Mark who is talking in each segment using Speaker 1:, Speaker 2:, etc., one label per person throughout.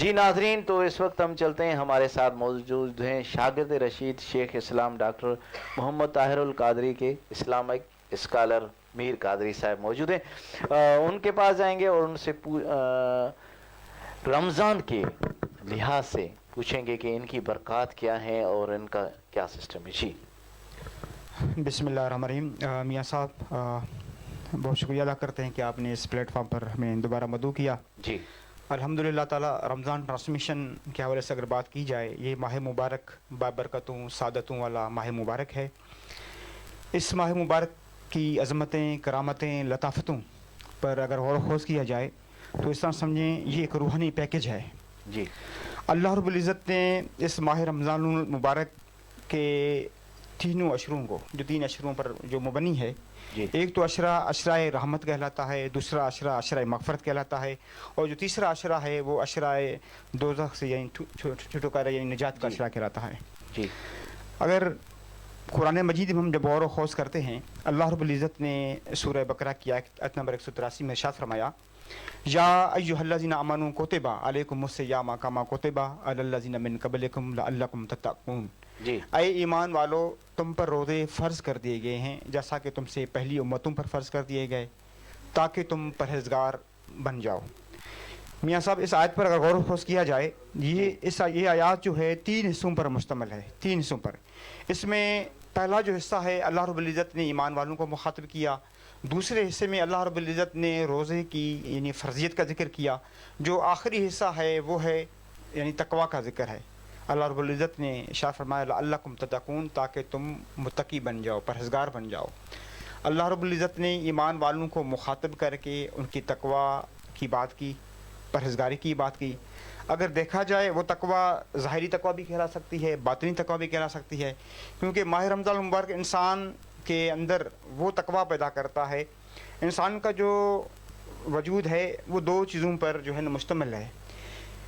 Speaker 1: جی ناظرین، تو اس وقت ہم چلتے ہیں، ہمارے ساتھ موجود ہیں شاگرد رشید شیخ اسلام ڈاکٹر محمد طاہر القادری کے اسلامک اسکالر میر قادری صاحب موجود ہیں، ان کے پاس جائیں گے اور ان سے رمضان کے لحاظ سے پوچھیں گے کہ ان کی برکات کیا ہیں اور ان کا کیا سسٹم ہے۔ جی
Speaker 2: بسم اللہ الرحمن الرحیم۔ میاں صاحب بہت شکریہ ادا کرتے ہیں کہ آپ نے اس پلیٹ فارم پر ہمیں دوبارہ مدعو کیا۔
Speaker 1: جی
Speaker 2: الحمدللہ تعالی رمضان ٹرانسمیشن کے حوالے سے اگر بات کی جائے، یہ ماہ مبارک بابرکتوں سعادتوں والا ماہ مبارک ہے۔ اس ماہ مبارک کی عظمتیں، کرامتیں، لطافتوں پر اگر غور و خوض کیا جائے تو اس طرح سمجھیں یہ ایک روحانی پیکج ہے۔
Speaker 1: جی
Speaker 2: اللہ رب العزت نے اس ماہ رمضان المبارک کے تینوں اشروں کو، جو تین اشروں پر جو مبنی ہے،
Speaker 1: جی
Speaker 2: ایک تو عشرہ رحمت کہلاتا ہے، دوسرا عشرہ مغفرت کہلاتا ہے، اور جو تیسرا عشرہ ہے وہ عشرہ دوزخ سے یعنی چھٹکارا یعنی نجات کا عشرہ کہلاتا ہے۔
Speaker 1: جی
Speaker 2: اگر قرآن مجید میں ہم جب غور و خوض کرتے ہیں، اللہ رب العزت نے سورہ بقرہ کی آیت نمبر 183 میں ارشاد فرمایا، یا ایھا الذین آمنوا کتب علیکم الصیام کما کتب علی الذین من قبلکم لعلکم تتقون۔
Speaker 1: جی
Speaker 2: اے ایمان والو، تم پر روزے فرض کر دیے گئے ہیں جیسا کہ تم سے پہلی امتوں پر فرض کر دیے گئے، تاکہ تم پرہیزگار بن جاؤ۔ میاں صاحب اس آیت پر اگر غور و خوض کیا جائے، یہ آیات جو ہے تین حصوں پر مشتمل ہے، تین حصوں پر۔ اس میں پہلا جو حصہ ہے اللہ رب العزت نے ایمان والوں کو مخاطب کیا، دوسرے حصے میں اللہ رب العزت نے روزے کی یعنی فرضیت کا ذکر کیا، جو آخری حصہ ہے وہ ہے یعنی تقویٰ کا ذکر ہے۔ اللہ رب العزت نے ارشاد فرمایا لعلکم تتقون، تاکہ تم متقی بن جاؤ، پرہیزگار بن جاؤ۔ اللہ رب العزت نے ایمان والوں کو مخاطب کر کے ان کی تقویٰ کی بات کی، پرہیزگاری کی بات کی۔ اگر دیکھا جائے وہ تقویٰ ظاہری تقویٰ بھی کہلا سکتی ہے، باطنی تقویٰ بھی کہلا سکتی ہے، کیونکہ ماہ رمضان المبارک انسان کے اندر وہ تقویٰ پیدا کرتا ہے۔ انسان کا جو وجود ہے وہ دو چیزوں پر جو ہے نا مشتمل ہے۔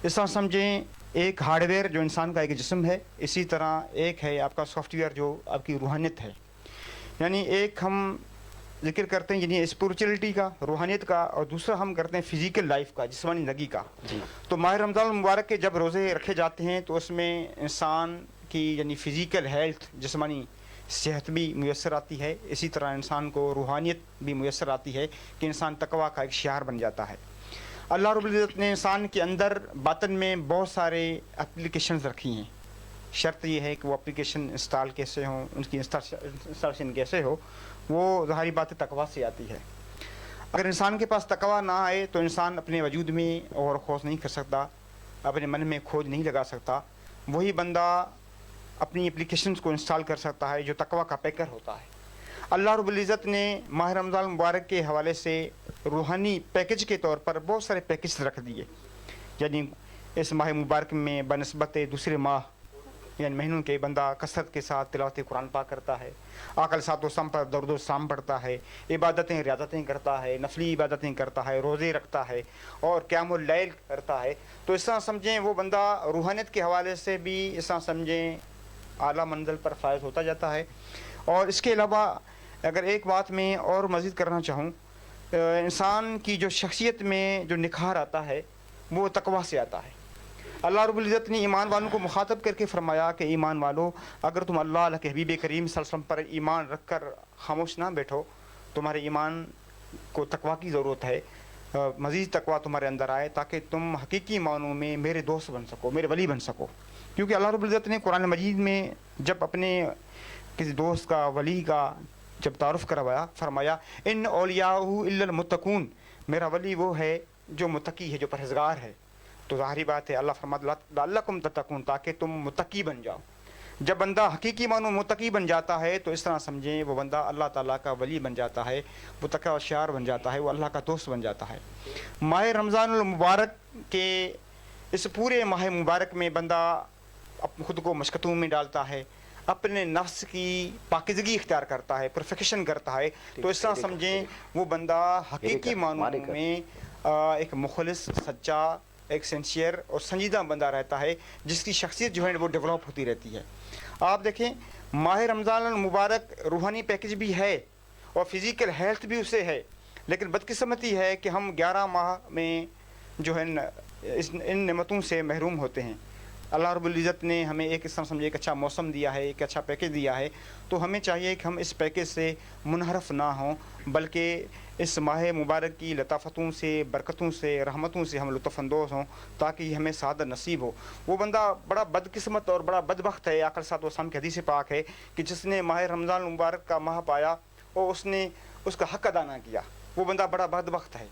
Speaker 2: اس طرح سمجھیں ایک ہارڈ ویئر جو انسان کا ایک جسم ہے، اسی طرح ایک ہے آپ کا سافٹ ویئر جو آپ کی روحانیت ہے۔ یعنی ایک ہم ذکر کرتے ہیں یعنی اسپرچولیٹی کا، روحانیت کا، اور دوسرا ہم کرتے ہیں فزیکل لائف کا، جسمانی زندگی کا۔
Speaker 1: جی
Speaker 2: تو ماہ رمضان المبارک کے جب روزے رکھے جاتے ہیں تو اس میں انسان کی یعنی فزیکل ہیلتھ، جسمانی صحت بھی میسر آتی ہے، اسی طرح انسان کو روحانیت بھی میسر آتی ہے کہ انسان تقویٰ کا ایک شعار بن جاتا ہے۔ اللہ رب العزت نے انسان کے اندر باطن میں بہت سارے اپلیکیشنز رکھی ہیں۔ شرط یہ ہے کہ وہ اپلیکیشن انسٹال کیسے ہوں، ان کی انسٹالیشن کیسے ہو، وہ ظاہری بات تقویٰ سے آتی ہے۔ اگر انسان کے پاس تقویٰ نہ آئے تو انسان اپنے وجود میں غور و خوض نہیں کر سکتا، اپنے من میں کھوج نہیں لگا سکتا۔ وہی بندہ اپنی اپلیکیشنز کو انسٹال کر سکتا ہے جو تقویٰ کا پیکر ہوتا ہے۔ اللہ رب العزت نے ماہ رمضان مبارک کے حوالے سے روحانی پیکج کے طور پر بہت سارے پیکج رکھ دیے، یعنی اس ماہ مبارک میں بنسبت دوسرے ماہ یعنی مہینوں کے بندہ کثرت کے ساتھ تلاوت قرآن پاک کرتا ہے، آقا صلی اللہ علیہ وسلم پر درود و سلام پڑھتا ہے، عبادتیں ریاضتیں کرتا ہے، نفلی عبادتیں کرتا ہے، روزے رکھتا ہے اور قیام اللیل کرتا ہے۔ تو اس طرح سمجھیں وہ بندہ روحانیت کے حوالے سے بھی اس طرح سمجھیں اعلیٰ منزل پر فائز ہوتا جاتا ہے۔ اور اس کے علاوہ اگر ایک بات میں اور مزید کرنا چاہوں، انسان کی جو شخصیت میں جو نکھار آتا ہے وہ تقویٰ سے آتا ہے۔ اللہ رب العزت نے ایمان والوں کو مخاطب کر کے فرمایا کہ ایمان والو، اگر تم اللہ کے حبیب کریم صلی اللہ علیہ وسلم پر ایمان رکھ کر خاموش نہ بیٹھو، تمہارے ایمان کو تقویٰ کی ضرورت ہے، مزید تقویٰ تمہارے اندر آئے تاکہ تم حقیقی معنوں میں میرے دوست بن سکو، میرے ولی بن سکو۔ کیونکہ اللہ رب العزت نے قرآن مجید میں جب اپنے کسی دوست کا، ولی کا جب تعارف کروایا، فرمایا ان اولیاءہ الا المتقون، میرا ولی وہ ہے جو متقی ہے، جو پرہیزگار ہے۔ تو ظاہری بات ہے اللہ فرماتا لعلکم تتقون، تاکہ تم متقی بن جاؤ۔ جب بندہ حقیقی معنوں متقی بن جاتا ہے تو اس طرح سمجھیں وہ بندہ اللہ تعالیٰ کا ولی بن جاتا ہے، وہ تقویٰ شعار بن جاتا ہے، وہ اللہ کا دوست بن جاتا ہے۔ ماہ رمضان المبارک کے اس پورے ماہ مبارک میں بندہ خود کو مشقتوں میں ڈالتا ہے، اپنے نفس کی پاکیزگی اختیار کرتا ہے، پرفیکشن کرتا ہے۔ تو اس طرح سمجھیں وہ بندہ حقیقی معنوں میں ایک مخلص، سچا، ایک سنسیئر اور سنجیدہ بندہ رہتا ہے، جس کی شخصیت جو ہے وہ ڈیولپ ہوتی رہتی ہے۔ آپ دیکھیں ماہ رمضان المبارک روحانی پیکج بھی ہے اور فزیکل ہیلتھ بھی اسے ہے، لیکن بدقسمتی ہے کہ ہم 11 ماہ میں جو ہے ان نعمتوں سے محروم ہوتے ہیں. اللہ رب العزت نے ہمیں ایک اس طرح سمجھے ایک اچھا موسم دیا ہے, ایک اچھا پیکیج دیا ہے, تو ہمیں چاہیے کہ ہم اس پیکیج سے منحرف نہ ہوں, بلکہ اس ماہ مبارک کی لطافتوں سے, برکتوں سے, رحمتوں سے ہم لطف اندوز ہوں, تاکہ ہمیں سعادت نصیب ہو. وہ بندہ بڑا بدقسمت اور بڑا بدبخت ہے, آقا صلی اللہ علیہ وسلم کی حدیث پاک ہے کہ جس نے ماہ رمضان المبارک کا ماہ پایا اور اس نے اس کا حق ادا نہ کیا, وہ بندہ بڑا بدبخت ہے.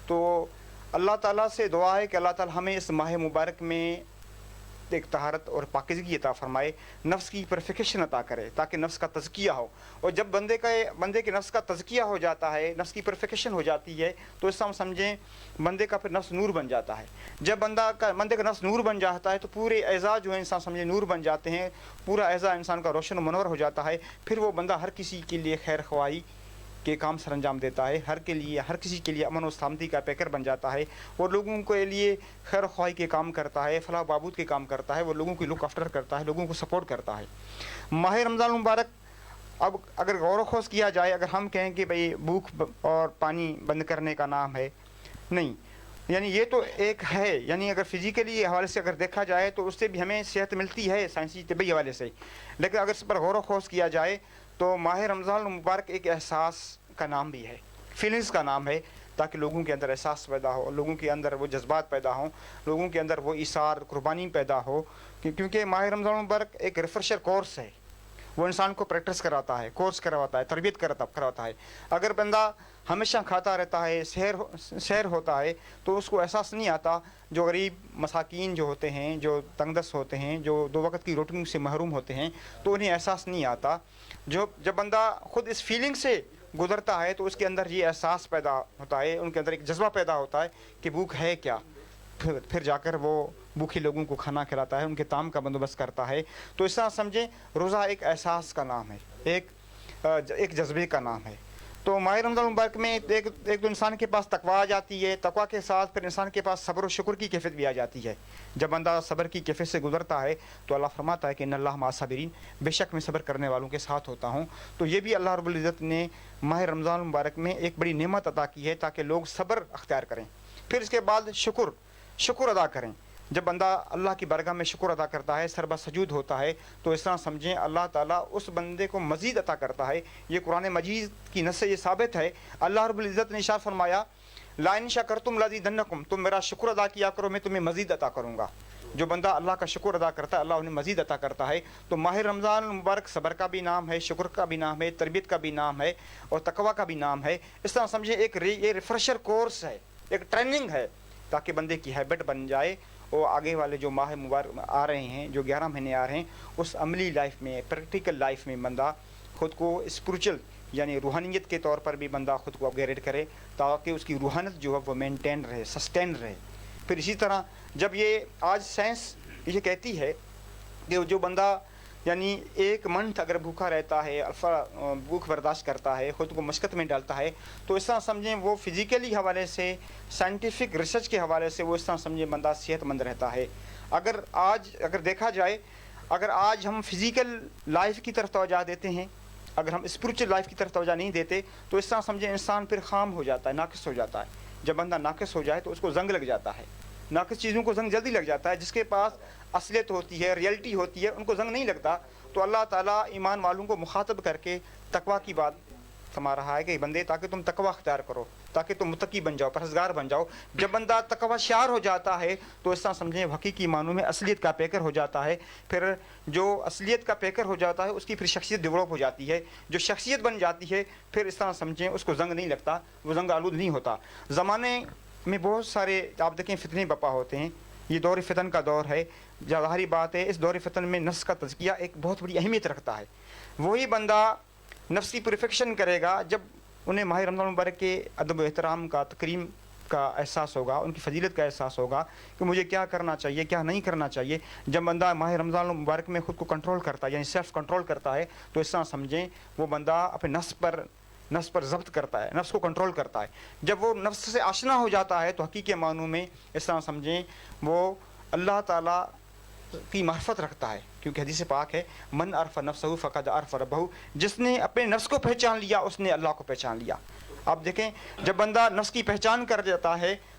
Speaker 2: تو اللہ تعالیٰ سے دعا ہے کہ اللہ تعالیٰ ہمیں اس ماہ مبارک میں ایک طہارت اور پاکیزگی عطا فرمائے, نفس کی پریفیکیشن عطا کرے تاکہ نفس کا تزکیہ ہو. اور جب بندے کے نفس کا تزکیہ ہو جاتا ہے, نفس کی پریفیکیشن ہو جاتی ہے, تو اس سے ہم سمجھیں بندے کا پھر نفس نور بن جاتا ہے. جب بندے کا نفس نور بن جاتا ہے تو پورے اعضاء جو ہے انسان سمجھے نور بن جاتے ہیں, پورا اعضاء انسان کا روشن و منور ہو جاتا ہے. پھر وہ بندہ ہر کسی کے لیے خیر خواہی کے کام سر انجام دیتا ہے, ہر کسی کے لیے امن و سلامتی کا پیکر بن جاتا ہے, اور لوگوں کے لیے خیر خواہی کے کام کرتا ہے, فلاح بہبود کے کام کرتا ہے, وہ لوگوں کی لک آفٹر کرتا ہے, لوگوں کو سپورٹ کرتا ہے. ماہ رمضان المبارک اب اگر غور و خوض کیا جائے, اگر ہم کہیں کہ بھئی بھوک اور پانی بند کرنے کا نام ہے, نہیں, یعنی یہ تو ایک ہے, یعنی اگر فزیکلی حوالے سے اگر دیکھا جائے تو اس سے بھی ہمیں صحت ملتی ہے سائنسی طبی حوالے سے, لیکن اگر اس پر غور و خوض کیا جائے تو ماہ رمضان المبارک ایک احساس کا نام بھی ہے, فیلنگز کا نام ہے, تاکہ لوگوں کے اندر احساس پیدا ہو, لوگوں کے اندر وہ جذبات پیدا ہوں, لوگوں کے اندر وہ ایثار قربانی پیدا ہو. کیونکہ ماہ رمضان المبارک ایک ریفریشر کورس ہے, وہ انسان کو پریکٹس کراتا ہے, کورس کرواتا ہے, تربیت کرواتا ہے. اگر بندہ ہمیشہ کھاتا رہتا ہے, سیر ہوتا ہے, تو اس کو احساس نہیں آتا. جو غریب مساکین جو ہوتے ہیں, جو تنگ دست ہوتے ہیں, جو 2 وقت کی روٹی سے محروم ہوتے ہیں, تو انہیں احساس نہیں آتا. جب بندہ خود اس فیلنگ سے گزرتا ہے تو اس کے اندر یہ احساس پیدا ہوتا ہے, ان کے اندر ایک جذبہ پیدا ہوتا ہے کہ بھوک ہے کیا. پھر جا کر وہ بھوکے لوگوں کو کھانا کھلاتا ہے, ان کے طعام کا بندوبست کرتا ہے. تو اس طرح سمجھیں روزہ ایک احساس کا نام ہے, ایک جذبے کا نام ہے. تو ماہ رمضان المبارک میں ایک تو انسان کے پاس تقویٰ آ جاتی ہے, تقویٰ کے ساتھ پھر انسان کے پاس صبر و شکر کی کیفیت بھی آ جاتی ہے. جب بندہ صبر کی کیفیت سے گزرتا ہے تو اللہ فرماتا ہے کہ ان اللہ مع الصابرین, بے شک میں صبر کرنے والوں کے ساتھ ہوتا ہوں. تو یہ بھی اللہ رب العزت نے ماہ رمضان المبارک میں ایک بڑی نعمت عطا کی ہے, تاکہ لوگ صبر اختیار کریں. پھر اس کے بعد شکر ادا کریں. جب بندہ اللہ کی بارگاہ میں شکر ادا کرتا ہے, سربا سجود ہوتا ہے, تو اس طرح سمجھیں اللہ تعالیٰ اس بندے کو مزید عطا کرتا ہے. یہ قرآن مجید کی نص سے یہ ثابت ہے. اللہ رب العزت نے ارشاد فرمایا لئن شکرتم لازیدنکم, تم میرا شکر ادا کیا کرو میں تمہیں مزید عطا کروں گا. جو بندہ اللہ کا شکر ادا کرتا ہے اللہ انہیں مزید عطا کرتا ہے. تو ماہ رمضان المبارک صبر کا بھی نام ہے, شکر کا بھی نام ہے, تربیت کا بھی نام ہے, اور تقویٰ کا بھی نام ہے. اس طرح سمجھیں ایک ریفریشر کورس ہے, ایک ٹریننگ ہے, تاکہ بندے کی ہیبٹ بن جائے, اور آگے والے جو ماہ مبارک آ رہے ہیں, جو 11 مہینے آ رہے ہیں, اس عملی لائف میں, پریکٹیکل لائف میں بندہ خود کو اسپریچل یعنی روحانیت کے طور پر بھی بندہ خود کو اپ گریڈ کرے, تاکہ اس کی روحانیت جو ہے وہ مینٹین رہے, سسٹین رہے. پھر اسی طرح جب یہ آج سائنس یہ کہتی ہے کہ جو بندہ یعنی 1 منتھ اگر بھوکا رہتا ہے, بھوک برداشت کرتا ہے, خود کو مشقت میں ڈالتا ہے, تو اس طرح سمجھیں وہ فزیکلی حوالے سے, سائنٹیفک ریسرچ کے حوالے سے وہ اس طرح سمجھیں بندہ صحت مند رہتا ہے. اگر دیکھا جائے, اگر آج ہم فزیکل لائف کی طرف توجہ دیتے ہیں, اگر ہم اسپریچل لائف کی طرف توجہ نہیں دیتے, تو اس طرح سمجھیں انسان پھر خام ہو جاتا ہے, ناقص ہو جاتا ہے. جب بندہ ناقص ہو جائے تو اس کو زنگ لگ جاتا ہے. ناقص چیزوں کو زنگ جلدی لگ جاتا ہے. جس کے پاس اصلیت ہوتی ہے, ریئلٹی ہوتی ہے, ان کو زنگ نہیں لگتا. تو اللہ تعالیٰ ایمان والوں کو مخاطب کر کے تقویٰ کی بات فرما رہا ہے کہ بندے تاکہ تم تقویٰ اختیار کرو, تاکہ تم متقی بن جاؤ, پرہیزگار بن جاؤ. جب بندہ تقویٰ شعار ہو جاتا ہے تو اس طرح سمجھیں حقیقی معنوں میں اصلیت کا پیکر ہو جاتا ہے. پھر جو اصلیت کا پیکر ہو جاتا ہے اس کی پھر شخصیت ڈیولپ ہو جاتی ہے. جو شخصیت بن جاتی ہے پھر اس طرح سمجھیں اس کو زنگ نہیں لگتا, وہ زنگ آلود نہیں ہوتا. زمانے میں بہت سارے آپ دیکھیں فتنے بپا ہوتے ہیں. یہ دور فتن کا دور ہے. ظاہری بات ہے اس دور فتن میں نفس کا تزکیہ ایک بہت بڑی اہمیت رکھتا ہے. وہی بندہ نفس کی پریفیکشن کرے گا جب انہیں ماہ رمضان المبارک کے ادب و احترام کا, تکریم کا احساس ہوگا, ان کی فضیلت کا احساس ہوگا کہ مجھے کیا کرنا چاہیے, کیا نہیں کرنا چاہیے. جب بندہ ماہ رمضان المبارک میں خود کو کنٹرول کرتا ہے, یعنی سیلف کنٹرول کرتا ہے, تو اس طرح سمجھیں وہ بندہ اپنے نفس پر ضبط کرتا ہے, نفس کو کنٹرول کرتا ہے. جب وہ نفس سے آشنا ہو جاتا ہے تو حقیقی معنوں میں اس طرح سمجھیں وہ اللہ تعالیٰ کی معرفت رکھتا ہے. کیونکہ حدیث پاک ہے من عرف نفسہ فقد عرف ربہ, جس نے اپنے نفس کو پہچان لیا اس نے اللہ کو پہچان لیا. آپ دیکھیں جب بندہ نفس کی پہچان کر جاتا ہے